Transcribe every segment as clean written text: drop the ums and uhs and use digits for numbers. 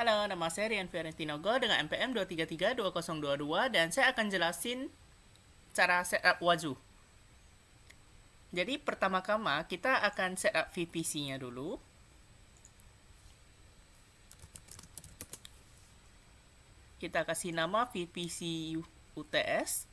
Halo, nama saya Rian Fiorentino Go dengan NPM 2332022 dan saya akan jelasin cara setup Wazoo. Jadi pertama-kama kita akan setup VPC-nya dulu. Kita kasih nama VPC UTS.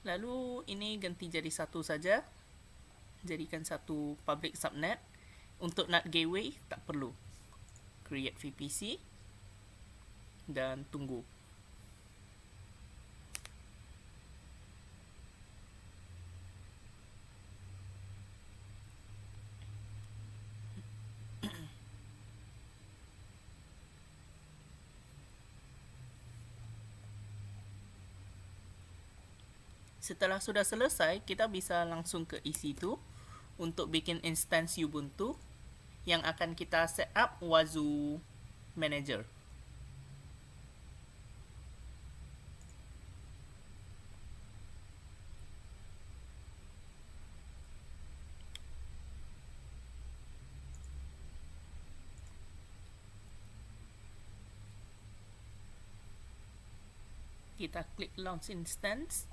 Lalu ini ganti jadi satu saja. Jadikan satu public subnet. Untuk NAT gateway tak perlu. Create VPC dan tunggu. Setelah sudah selesai, kita bisa langsung ke EC2 untuk bikin instance Ubuntu yang akan kita setup Wazoo Manager. Kita klik launch instance.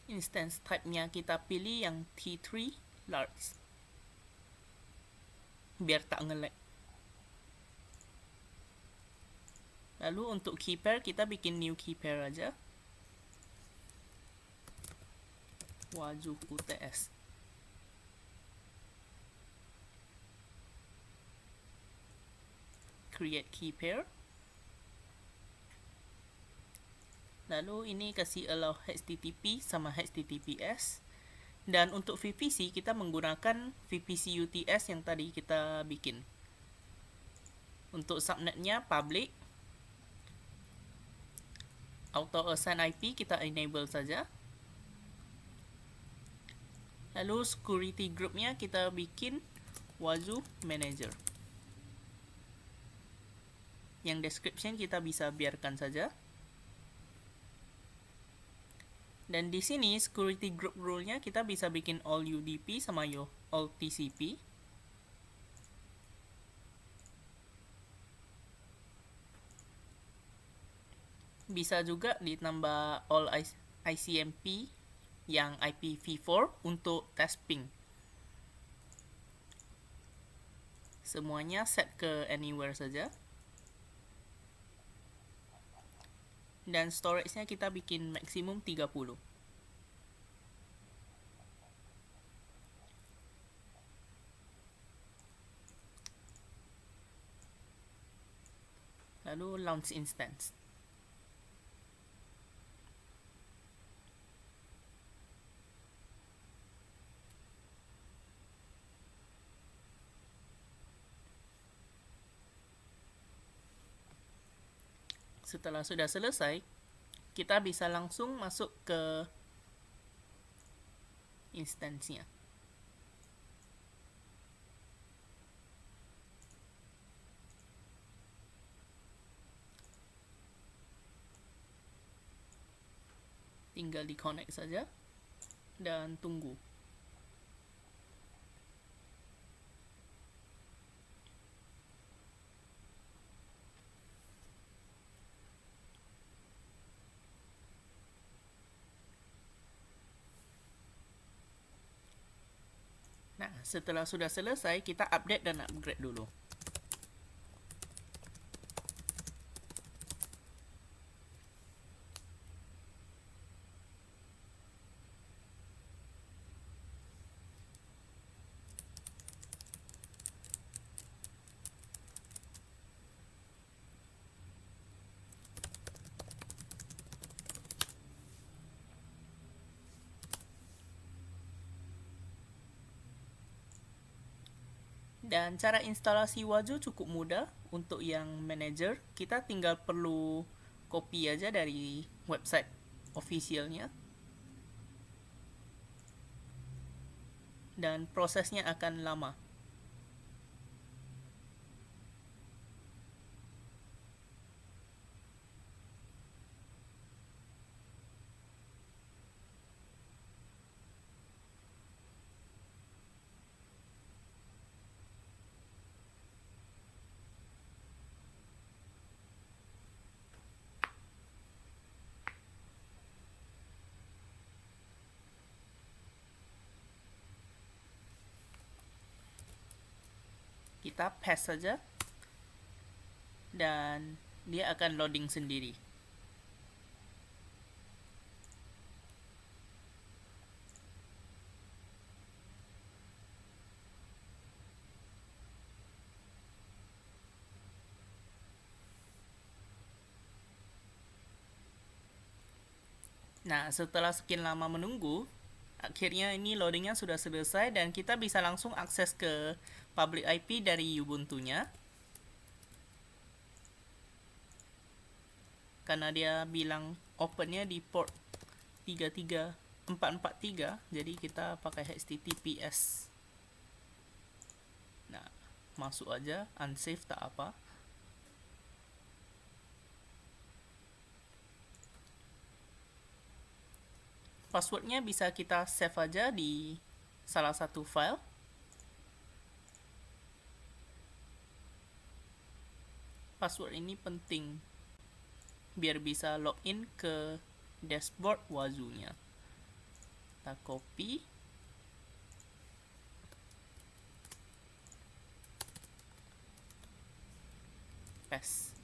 Instance type-nya kita pilih yang T3 large. Biar tak nge-lag. Lalu untuk key pair kita bikin new key pair aja. Wazoo UTS. Create key pair. Lalu ini kasih allow HTTP sama HTTPS. Dan untuk VPC kita menggunakan VPC UTS yang tadi kita bikin. Untuk subnetnya public. Auto assign IP kita enable saja. Lalu security groupnya kita bikin Wazoo Manager. Yang description kita bisa biarkan saja. Dan di sini security group rule-nya kita bisa bikin all UDP sama all TCP. Bisa juga ditambah all ICMP yang IPv4 untuk test ping. Semuanya set ke anywhere saja. Dan storage-nya kita bikin maksimum 30. Lalu launch instance. Setelah sudah selesai, kita bisa langsung masuk ke instansinya. Tinggal di connect saja dan tunggu. Nah, setelah sudah selesai, kita update dan upgrade dulu. Dan cara instalasi Wazoo cukup mudah. Untuk yang manager, kita tinggal perlu copy aja dari website officialnya. Dan prosesnya akan lama. Kita paste saja dan dia akan loading sendiri. Nah, setelah sekian lama menunggu, akhirnya ini loadingnya sudah selesai dan kita bisa langsung akses ke public IP dari Ubuntu-nya. Karena dia bilang opennya di port 443, jadi kita pakai HTTPS. Nah, masuk aja, unsafe tak apa. Passwordnya bisa kita save aja di salah satu file. Password ini penting biar bisa login ke dashboard Wazoo-nya. Kita copy. Paste.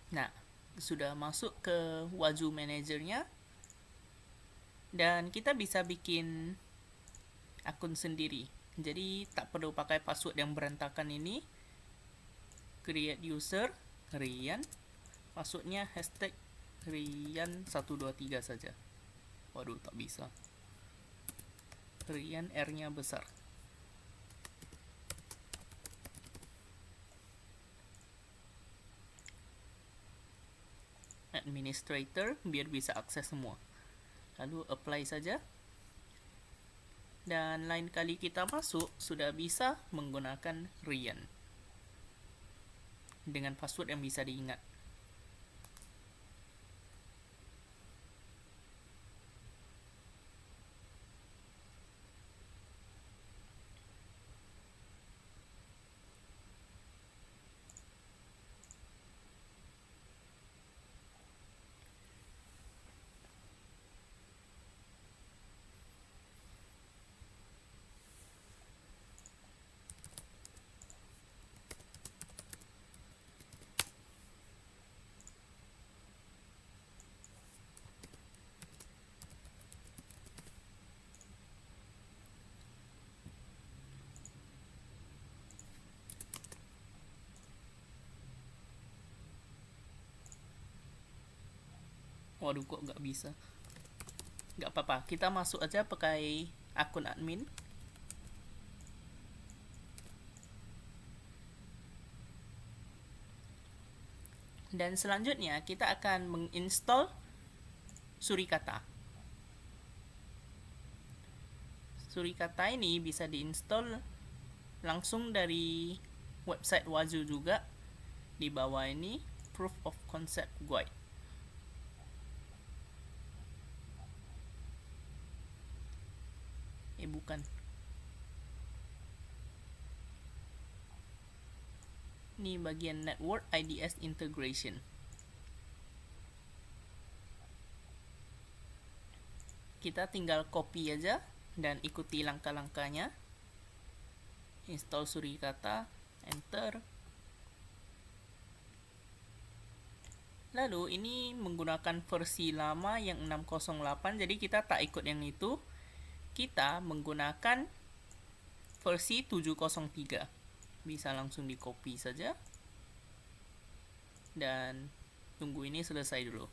Nah, sudah masuk ke Wazoo Manager-nya. Dan kita bisa bikin akun sendiri. Jadi tak perlu pakai password yang berantakan ini. Create user, Rian. Passwordnya hashtag Rian123 saja. Waduh, tak bisa. Rian R-nya besar. Administrator biar bisa akses semua. Lalu apply saja. Dan lain kali kita masuk sudah bisa menggunakan Rian dengan password yang bisa diingat. Waduh, kok nggak bisa. Nggak apa-apa, kita masuk aja pakai akun admin. Dan selanjutnya kita akan menginstall Surikata. Surikata ini bisa diinstal langsung dari website Wazoo juga. Di bawah ini Proof of Concept Guide. Bukan. Ini bagian network IDS integration. Kita tinggal copy aja dan ikuti langkah-langkahnya. Install Surikata, enter. Lalu ini menggunakan versi lama yang 608, jadi kita tak ikut yang itu. Kita menggunakan versi 703. Bisa langsung di copy saja. Dan tunggu ini selesai dulu.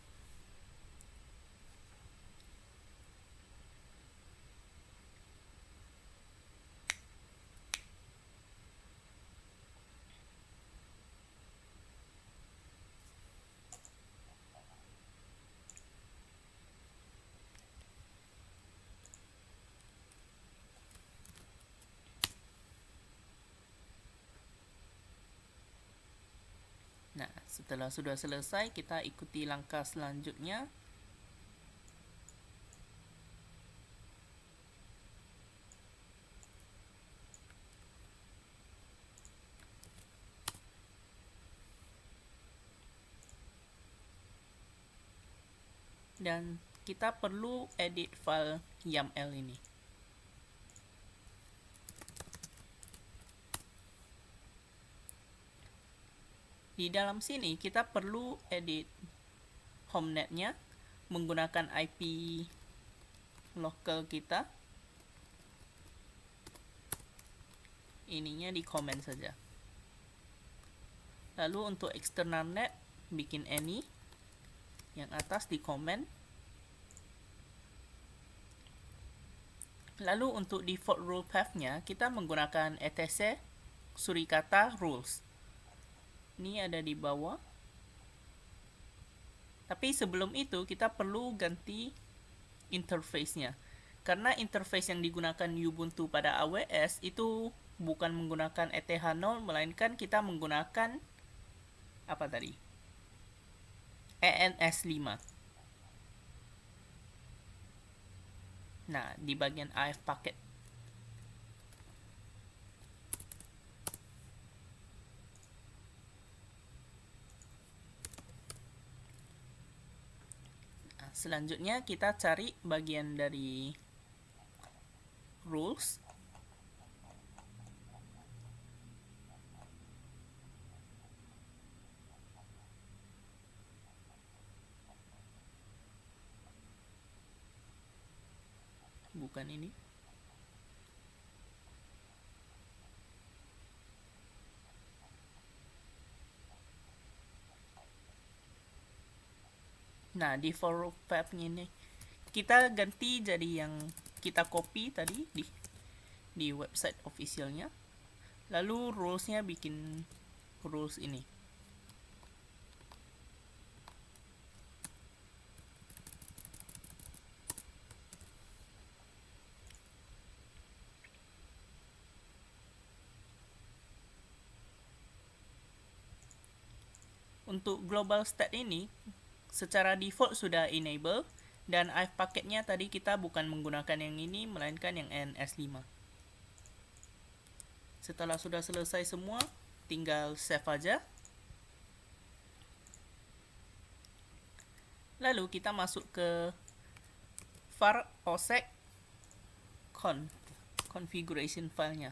Nah, setelah sudah selesai, kita ikuti langkah selanjutnya. Dan kita perlu edit file YAML ini. Di dalam sini kita perlu edit homenetnya menggunakan IP local kita. Ininya di comment saja. Lalu untuk external net bikin any, yang atas di comment. Lalu untuk default rule path-nya kita menggunakan etc Surikata rules. Ini ada di bawah. Tapi sebelum itu kita perlu ganti interface-nya. Karena interface yang digunakan Ubuntu pada AWS itu bukan menggunakan ETH0, melainkan kita menggunakan apa tadi? ENS5. Nah, di bagian AF packet. Nah, selanjutnya kita cari bagian dari rules. Bukan ini. Nah, di for path-nya ini kita ganti jadi yang kita copy tadi di website officialnya. Lalu rules-nya bikin rules ini. Untuk global stat ini secara default sudah enable, dan IF paketnya tadi kita bukan menggunakan yang ini melainkan yang ENS5. Setelah sudah selesai semua, tinggal save aja. Lalu kita masuk ke var osec configuration filenya.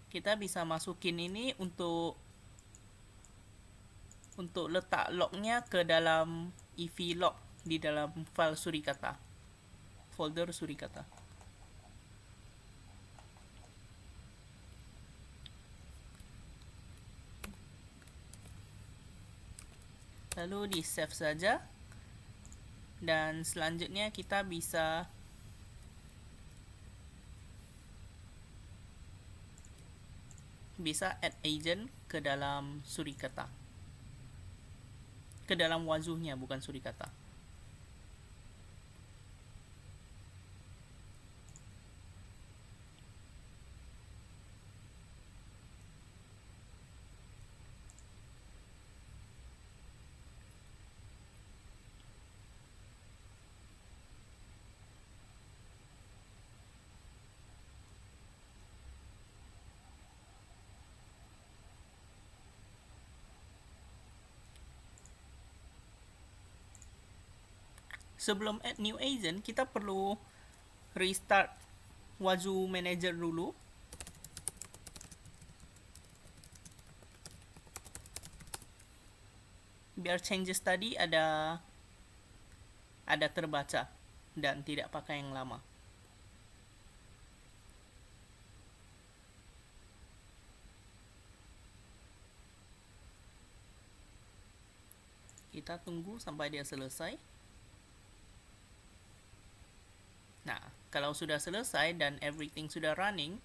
Kita bisa masukin ini untuk letak lognya ke dalam evlog di dalam file Surikata, folder Surikata. Lalu di save saja, dan selanjutnya kita bisa add agent ke dalam Surikata, ke dalam wazuhnya, bukan Surikata. sebelum add new agent, kita perlu restart Wazoo Manager dulu. Biar changes tadi ada terbaca dan tidak pakai yang lama. Kita tunggu sampai dia selesai. Nah, kalau sudah selesai dan everything sudah running,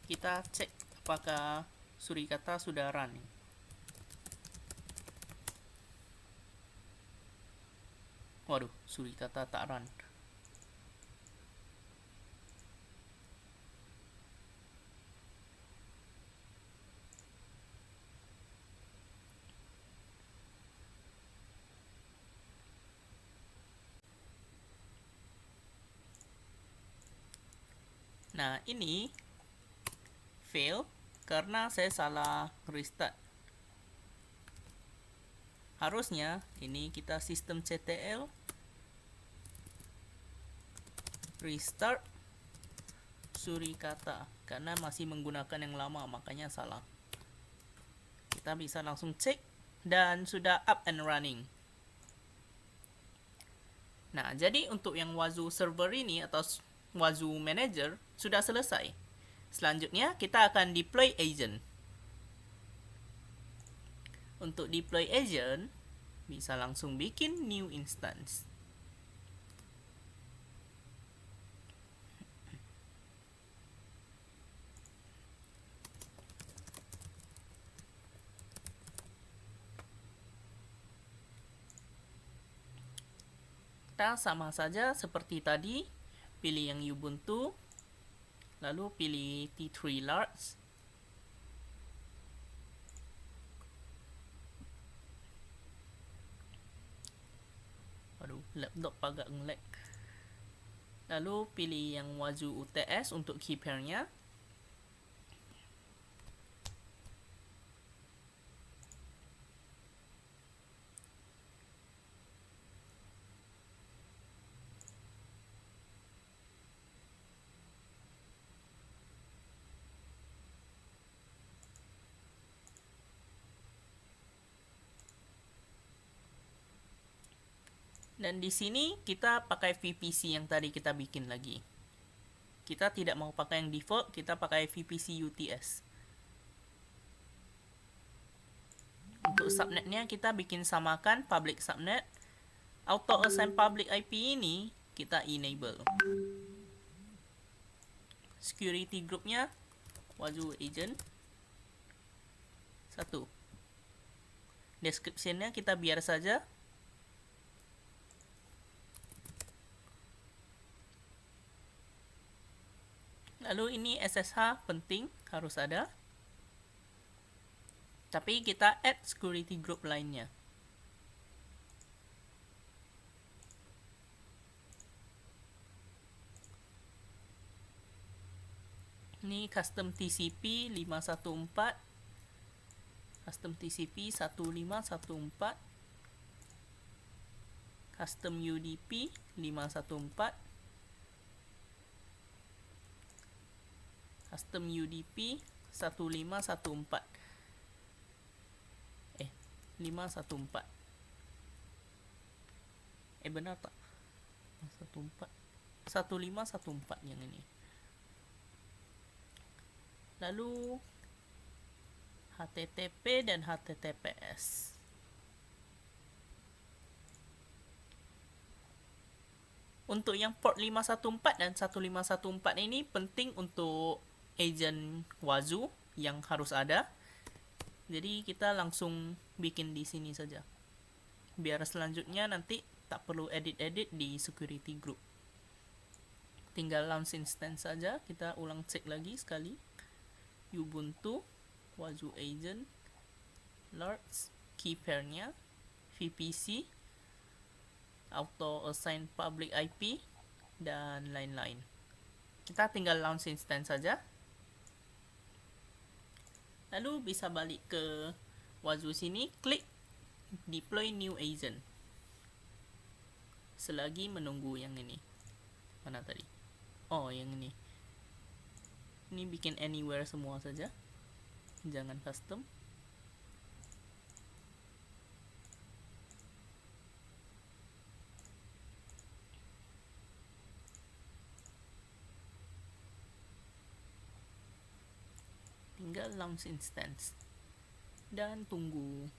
kita cek apakah Surikata sudah running. Waduh, Surikata tak run. Nah, ini fail karena saya salah restart. Harusnya ini kita sistem CTL restart Surikata, karena masih menggunakan yang lama makanya salah. Kita bisa langsung cek dan sudah up and running. Nah, jadi untuk yang Wazoo server ini atau Wazoo Manager sudah selesai. Selanjutnya kita akan deploy agent. Untuk deploy agent, bisa langsung bikin new instance. Kita sama saja seperti tadi, pilih yang Ubuntu, lalu pilih T3 Large. Waduh, laptop agak nge-lag. Lalu pilih yang Wazoo UTS untuk key pair-nya. Dan di sini kita pakai VPC yang tadi kita bikin lagi. Kita tidak mau pakai yang default, kita pakai VPC UTS. Untuk subnetnya kita bikin samakan public subnet. Auto assign public IP ini kita enable. Security groupnya Wazoo agent 1. Descriptionnya kita biar saja. Lalu ini SSH penting, harus ada. Tapi kita add security group lainnya. Ini custom TCP 514, custom TCP 1514, custom UDP 514, custom UDP 1514. 514. Benar tak? 1514 yang ini. Lalu HTTP dan HTTPS. Untuk yang port 514 dan 1514 ini penting untuk agent Wazoo yang harus ada. Jadi kita langsung bikin di sini saja. Biar selanjutnya nanti tak perlu edit-edit di security group. Tinggal launch instance saja, kita ulang cek lagi sekali. Ubuntu, Wazoo agent, large, key pair-nya, VPC, auto assign public IP, dan lain-lain. Kita tinggal launch instance saja. Lalu bisa balik ke Wazoo sini, klik deploy new agent. selagi menunggu yang ini. Mana tadi? Oh, yang ini. Ini bikin anywhere semua saja, jangan custom. Tinggal launch instance dan tunggu.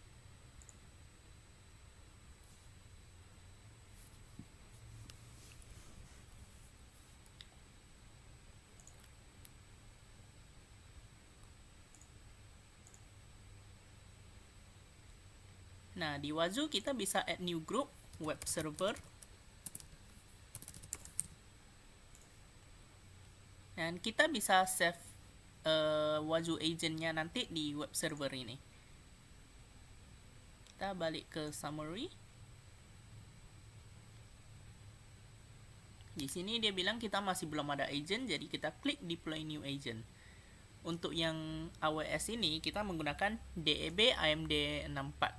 Nah, di Wazoo kita bisa add new group, web server. Dan kita bisa save Wazoo agentnya nanti di web server ini. Kita balik ke summary. Di sini dia bilang kita masih belum ada agent, jadi kita klik deploy new agent. Untuk yang AWS ini kita menggunakan DEB AMD 64.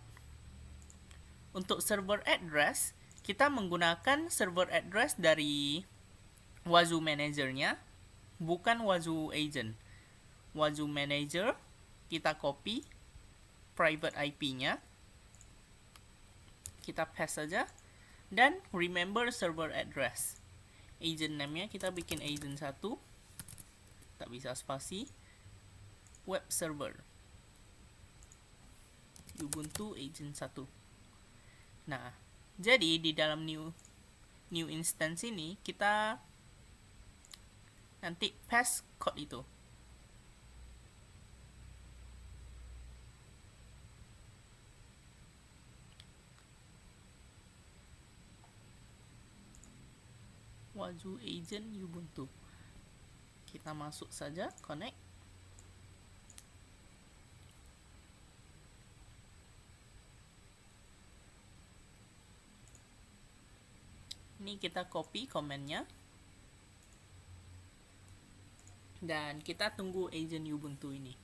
Untuk server address, kita menggunakan server address dari Wazoo Manager-nya, bukan Wazoo Agent. Wazoo Manager, kita copy private IP-nya, kita paste saja, dan remember server address. Agent name-nya kita bikin agent 1, tak bisa spasi, web server, Ubuntu agent 1. Nah, jadi di dalam new instance ini kita nanti paste code itu. Wazoo agent Ubuntu. Kita masuk saja, connect. Ini kita copy komennya. Dan kita tunggu agent Ubuntu ini.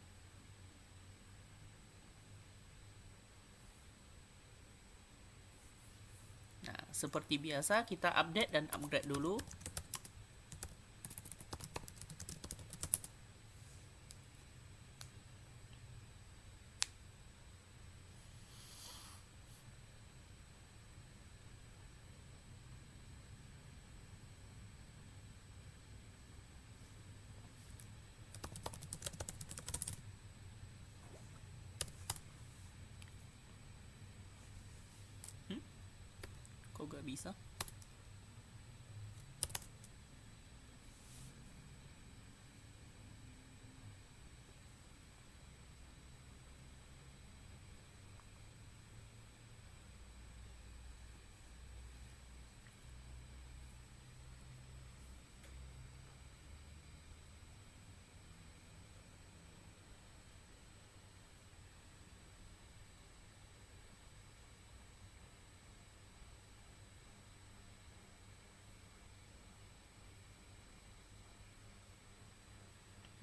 Nah, seperti biasa kita update dan upgrade dulu. Kok gak bisa?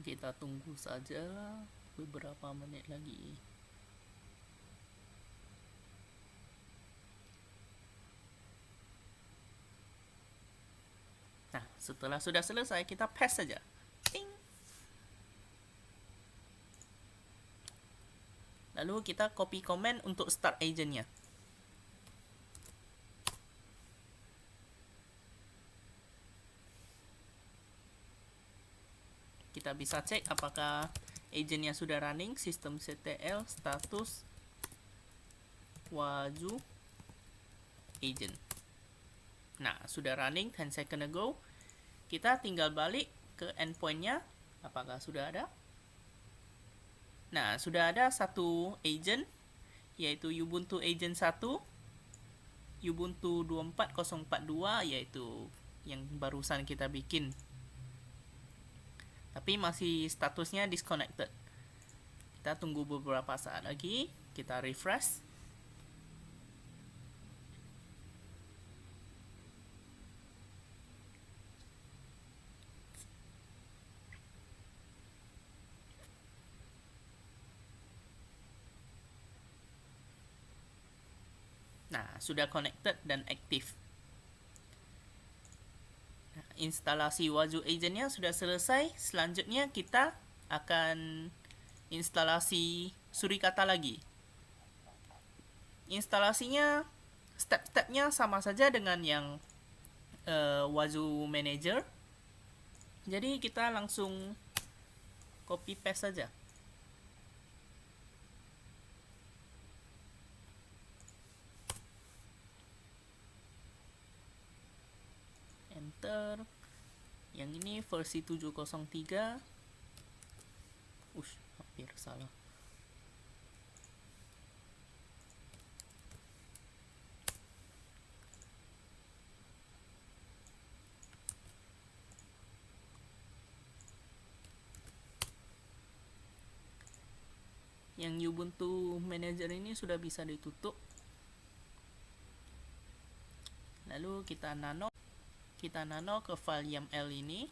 Kita tunggu saja beberapa menit lagi. Nah, setelah sudah selesai kita paste saja. Ting. Lalu kita copy comment untuk start agentnya. Kita bisa cek apakah agentnya sudah running. System CTL status Wazoo agent. Nah, sudah running 10 second ago. Kita tinggal balik ke endpointnya. Apakah sudah ada? Nah, sudah ada satu agent, yaitu Ubuntu agent 1, Ubuntu 24042, yaitu yang barusan kita bikin. Tapi masih statusnya disconnected. Kita tunggu beberapa saat lagi. Kita refresh. Nah, sudah connected dan aktif. instalasi Wazoo agentnya sudah selesai. Selanjutnya kita akan instalasi Surikata lagi. Instalasinya step-stepnya sama saja dengan yang Wazoo Manager. Jadi kita langsung copy paste saja. Enter. Yang ini versi 703. Hampir salah. Yang Ubuntu Manager ini sudah bisa ditutup. Lalu kita nano ke file YAML ini.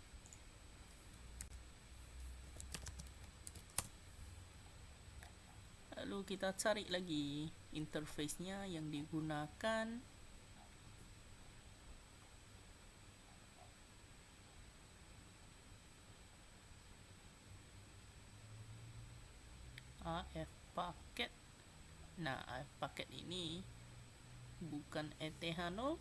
Lalu kita cari lagi interface-nya yang digunakan. AF paket. Nah, AF paket ini bukan ETH0,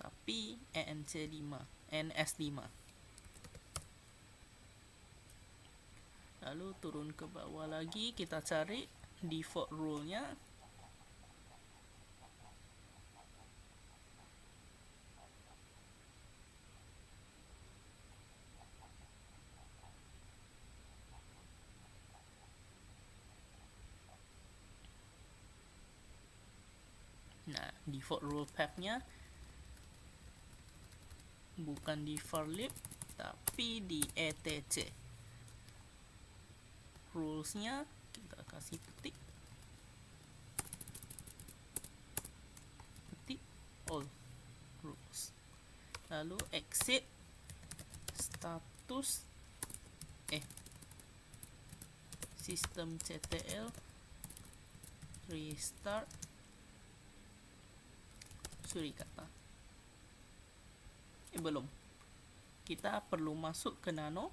tapi NS5. Lalu turun ke bawah lagi, kita cari default rule-nya. Nah, default rule path-nya bukan di for lib, tapi di etc. Rules-nya kita kasih petik all rules. Lalu exit status systemctl restart Surikata. Belum. Kita perlu masuk ke nano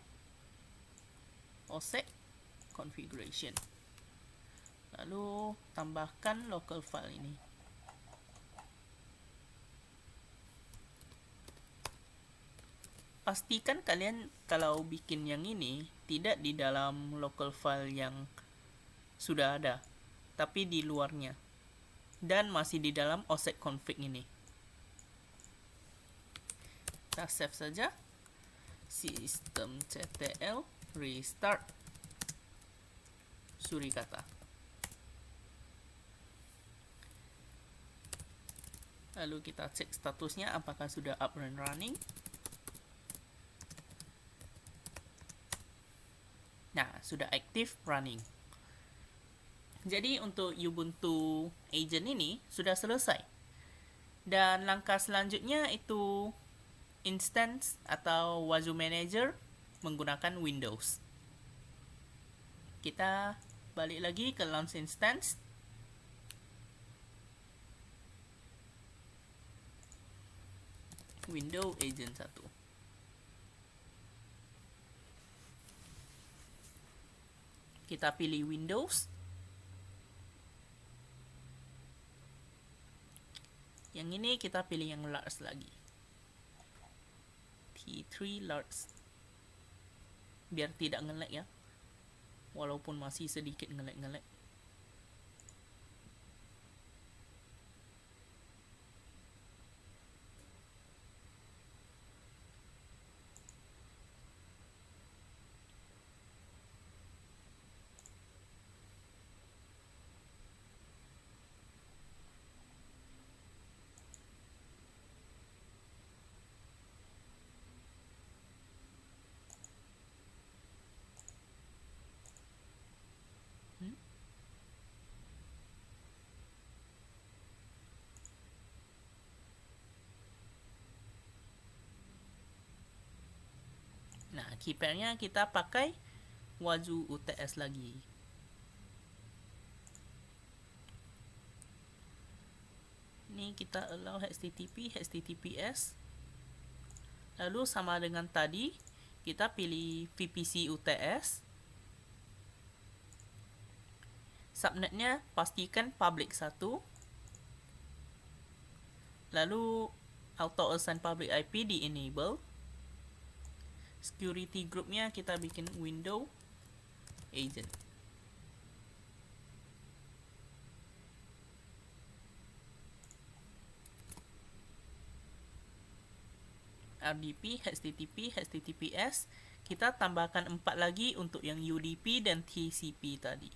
OSEC configuration. Lalu tambahkan local file ini. Pastikan kalian kalau bikin yang ini tidak di dalam local file yang sudah ada, tapi di luarnya, dan masih di dalam OSEC config ini. Kita save saja. Systemctl restart Surikata. Lalu kita cek statusnya apakah sudah up and running. Nah, sudah aktif running. Jadi untuk Ubuntu agent ini sudah selesai. Dan langkah selanjutnya itu instance atau Wazoo Manager menggunakan Windows. Kita balik lagi ke launch instance. Windows agent 1. Kita pilih Windows. Yang ini kita pilih yang large lagi. T3 large. Biar tidak nge-lag ya. Walaupun masih sedikit nge-lag. Nah, keypairnya kita pakai Wazoo UTS lagi. Ini kita allow HTTP, HTTPS. Lalu sama dengan tadi, kita pilih VPC UTS. Subnetnya pastikan public 1. Lalu auto assign public IP di enable. Security groupnya kita bikin window agent. RDP, HTTP, HTTPS. Kita tambahkan 4 lagi untuk yang UDP dan TCP tadi.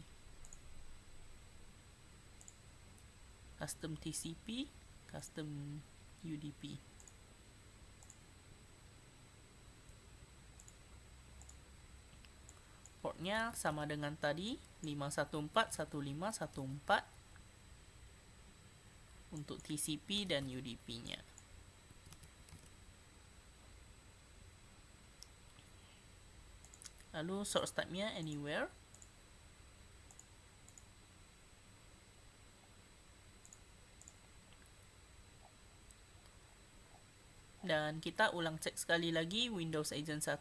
Custom TCP, custom UDP. Portnya sama dengan tadi, 5141514 untuk TCP dan UDP-nya. Lalu source type-nya anywhere. Dan kita ulang cek sekali lagi Windows Agent 1,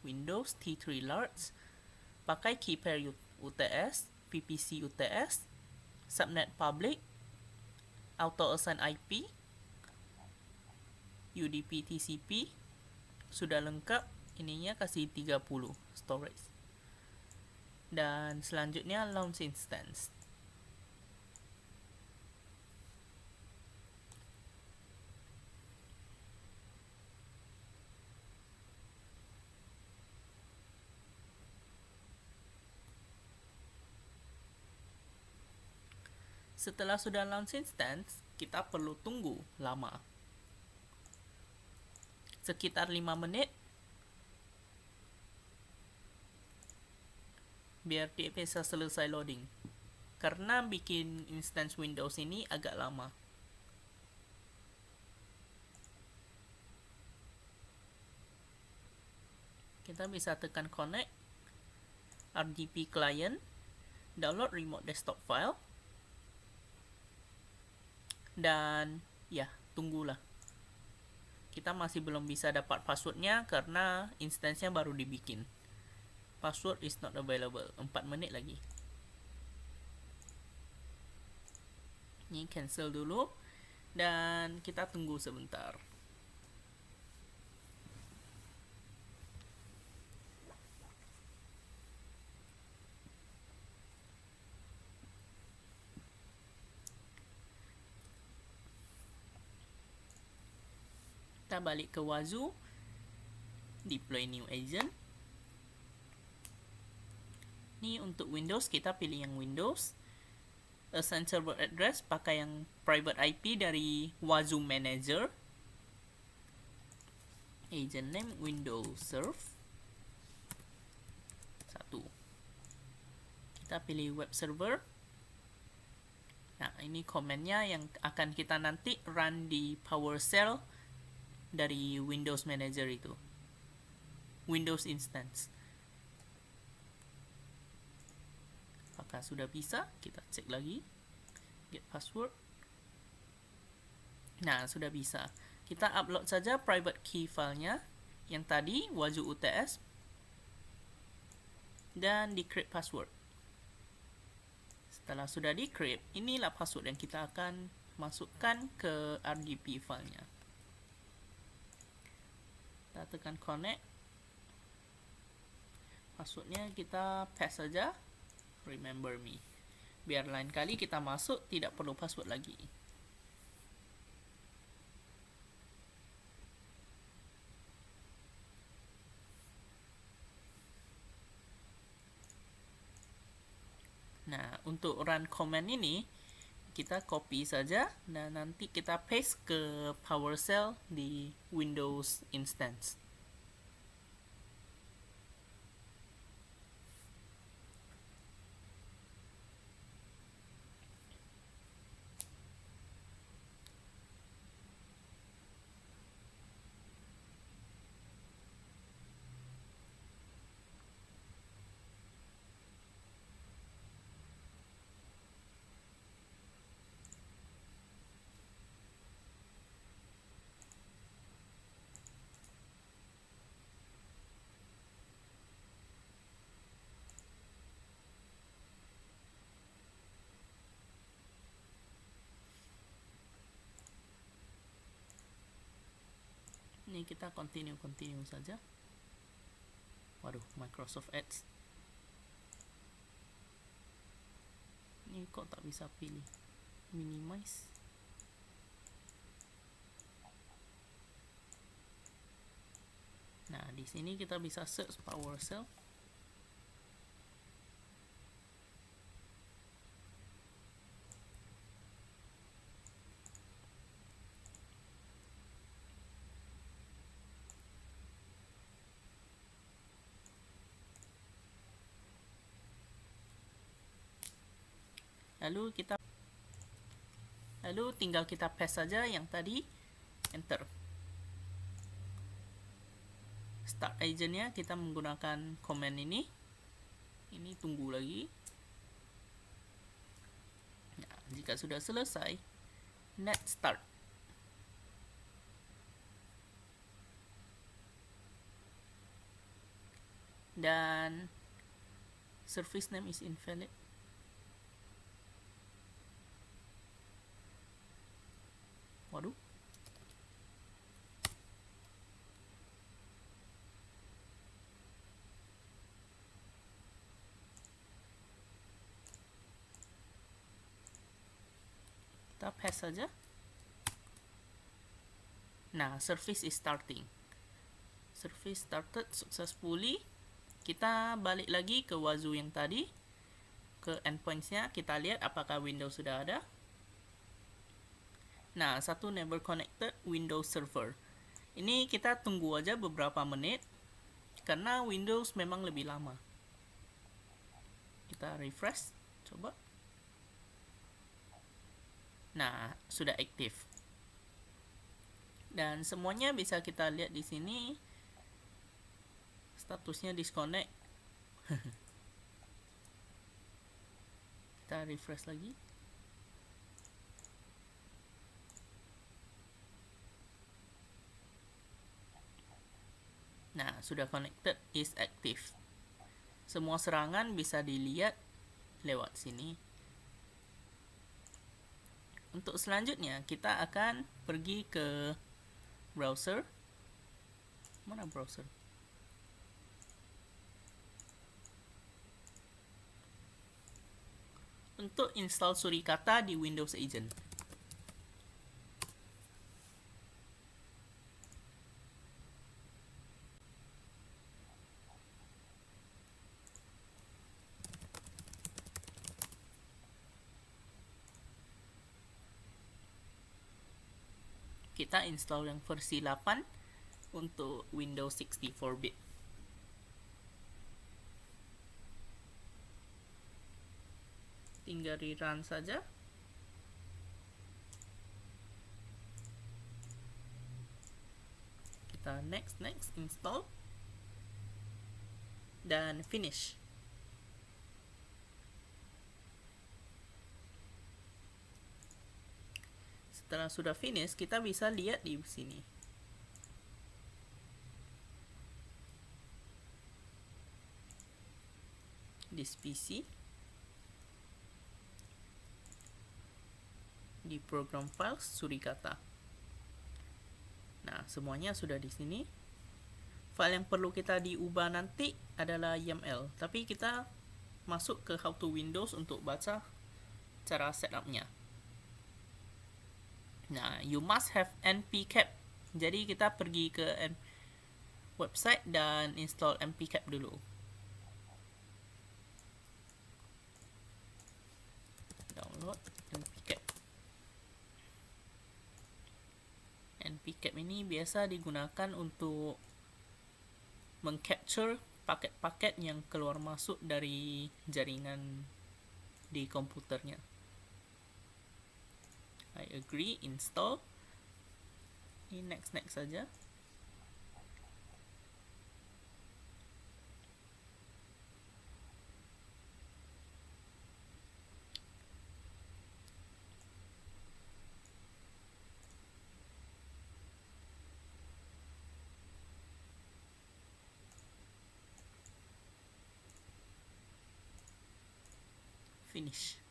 Windows T3 Large, pakai key pair UTS, VPC UTS, subnet public, auto assign IP, UDP TCP, sudah lengkap. Ininya kasih 30 storage. Dan selanjutnya launch instance. Setelah sudah launch instance, kita perlu tunggu lama. Sekitar 5 menit. Biar dia bisa selesai loading. Karena bikin instance Windows ini agak lama. Kita bisa tekan connect, RDP client, download remote desktop file, dan ya, tunggulah. Kita masih belum bisa dapat passwordnya karena instance-nya baru dibikin. Password is not available. 4 menit lagi. Ini cancel dulu. Dan kita tunggu sebentar. Kita balik ke Wazoo. Deploy new agent. Ini untuk Windows, kita pilih yang Windows. Assign server address, pakai yang private IP dari Wazoo Manager. Agent name Windows Serve 1. Kita pilih web server. Nah, ini komennya yang akan kita nanti run di PowerShell dari Windows Manager itu. Windows Instance. Apakah sudah bisa? Kita cek lagi. Get password. Nah, sudah bisa. Kita upload saja private key filenya yang tadi, Wazoo UTS, dan decrypt password. Setelah sudah decrypt, inilah password yang kita akan masukkan ke RDP filenya. Kita tekan connect. Passwordnya kita paste saja. Remember me. Biar lain kali kita masuk tidak perlu password lagi. Nah, untuk run command ini kita copy saja dan nanti kita paste ke PowerShell di Windows Instance. Ini kita continue saja. Waduh, Microsoft Ads. Ini kok tak bisa pilih minimize. Nah, di sini kita bisa search PowerShell. Lalu tinggal kita paste saja yang tadi, enter. Start agentnya kita menggunakan command ini. Ini tunggu lagi. Nah, jika sudah selesai, net start. Dan service name is invalid. Waduh. Kita paste saja. Nah, service is starting. Service started successfully. Kita balik lagi ke Wazoo yang tadi. Ke endpoints-nya, kita lihat apakah Windows sudah ada. Nah, satu never connected Windows Server. Ini kita tunggu aja beberapa menit, karena Windows memang lebih lama. Kita refresh, coba. Nah, sudah aktif. Dan semuanya bisa kita lihat di sini. Statusnya disconnect. Kita refresh lagi. Nah, sudah connected, is active. Semua serangan bisa dilihat lewat sini. Untuk selanjutnya, kita akan pergi ke browser. Mana browser? Untuk install Suricata di Windows Agent. Kita install yang versi 8 untuk Windows 64-bit. Tinggal rerun saja. Kita next, install. Dan finish. Setelah sudah finish, kita bisa lihat di sini. This PC. Di program files Suricata. Nah, semuanya sudah di sini. File yang perlu kita diubah nanti adalah YAML, tapi kita masuk ke How to Windows untuk baca cara setupnya. Nah, you must have npcap. Jadi kita pergi ke website dan install npcap dulu. Download npcap. Npcap ini biasa digunakan untuk mengcapture paket-paket yang keluar masuk dari jaringan di komputernya. I agree, install. Ini next saja. Finish.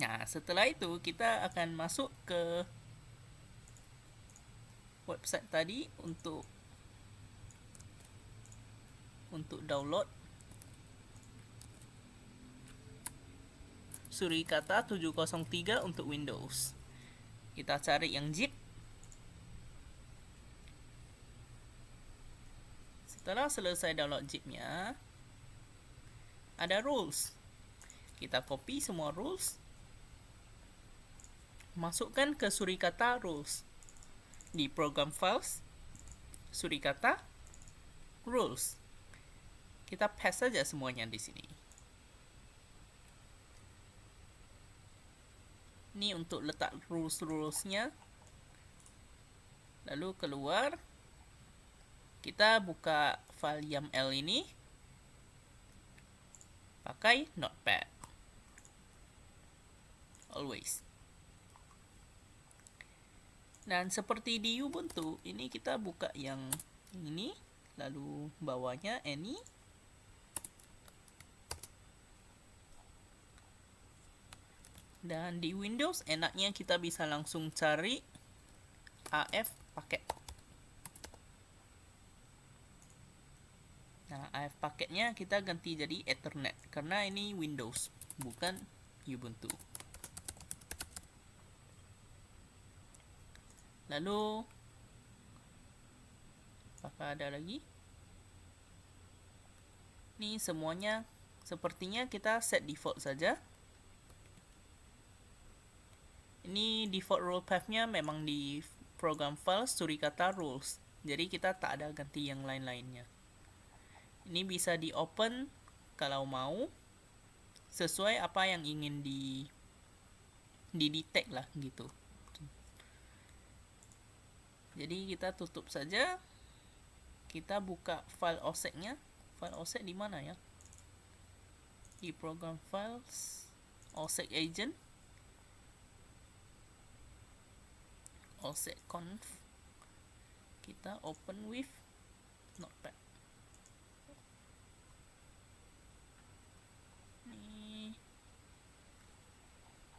Nah, setelah itu kita akan masuk ke website tadi untuk download Surikata 703 untuk Windows. Kita cari yang zip. Setelah selesai download zipnya, ada rules. Kita copy semua rules, masukkan ke Surikata rules di program files Surikata rules. Kita paste saja semuanya di sini. Ini untuk letak rules-rulesnya. Lalu keluar, kita buka file YAML ini pakai Notepad. Always. Dan seperti di Ubuntu, ini kita buka yang ini, lalu bawahnya any. Dan di Windows enaknya kita bisa langsung cari AF paket. Nah, AF paketnya kita ganti jadi Ethernet karena ini Windows, bukan Ubuntu. Lalu apakah ada lagi? Ini semuanya sepertinya kita set default saja. Ini default rule path-nya memang di program file Surikata rules. Jadi kita tak ada ganti yang lain-lainnya. Ini bisa di open kalau mau sesuai apa yang ingin di detect lah gitu. Jadi kita tutup saja. Kita buka file offset-nya. File offset di mana ya? Di program files offset agent. Offset conf. Kita open with Notepad. Ini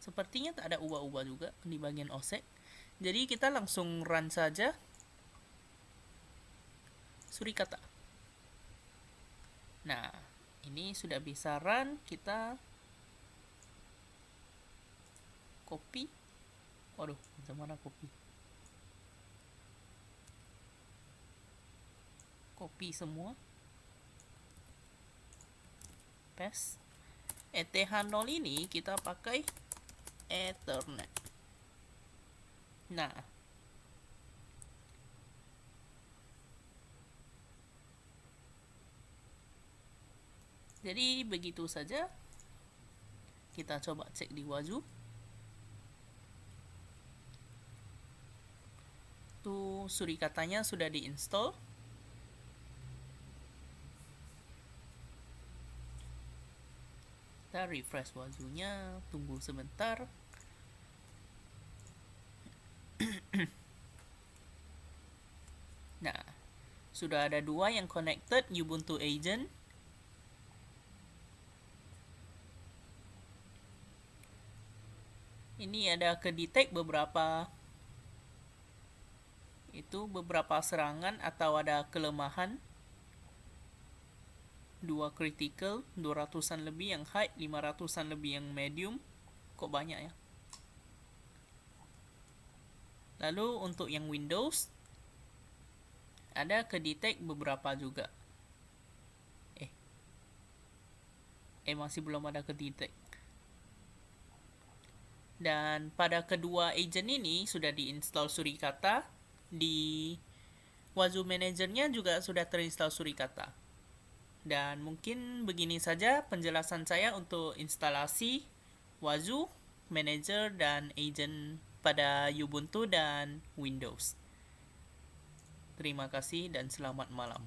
sepertinya tak ada ubah-ubah juga di bagian offset. Jadi kita langsung run saja Surikata. Nah, ini sudah bisa run. Kita copy. Waduh, macam mana copy? Copy semua. Paste. ETH0 ini kita pakai Ethernet. Nah, jadi begitu saja. Kita coba cek di Wazoo. Tuh, Surikatanya sudah diinstal. Kita refresh Wazoo-nya, tunggu sebentar. Nah, sudah ada 2 yang connected Ubuntu agent. Ini ada ke-detect beberapa serangan atau ada kelemahan. 2 critical, 200-an lebih yang high, 500-an lebih yang medium. Kok banyak ya? Lalu untuk yang Windows ada ke-detect beberapa juga. Masih belum ada ke-detect. Dan pada kedua agent ini sudah diinstal Surikata. Di Wazoo Manager-nya juga sudah terinstall Surikata. Dan mungkin begini saja penjelasan saya untuk instalasi Wazoo Manager dan agent pada Ubuntu dan Windows. Terima kasih dan selamat malam.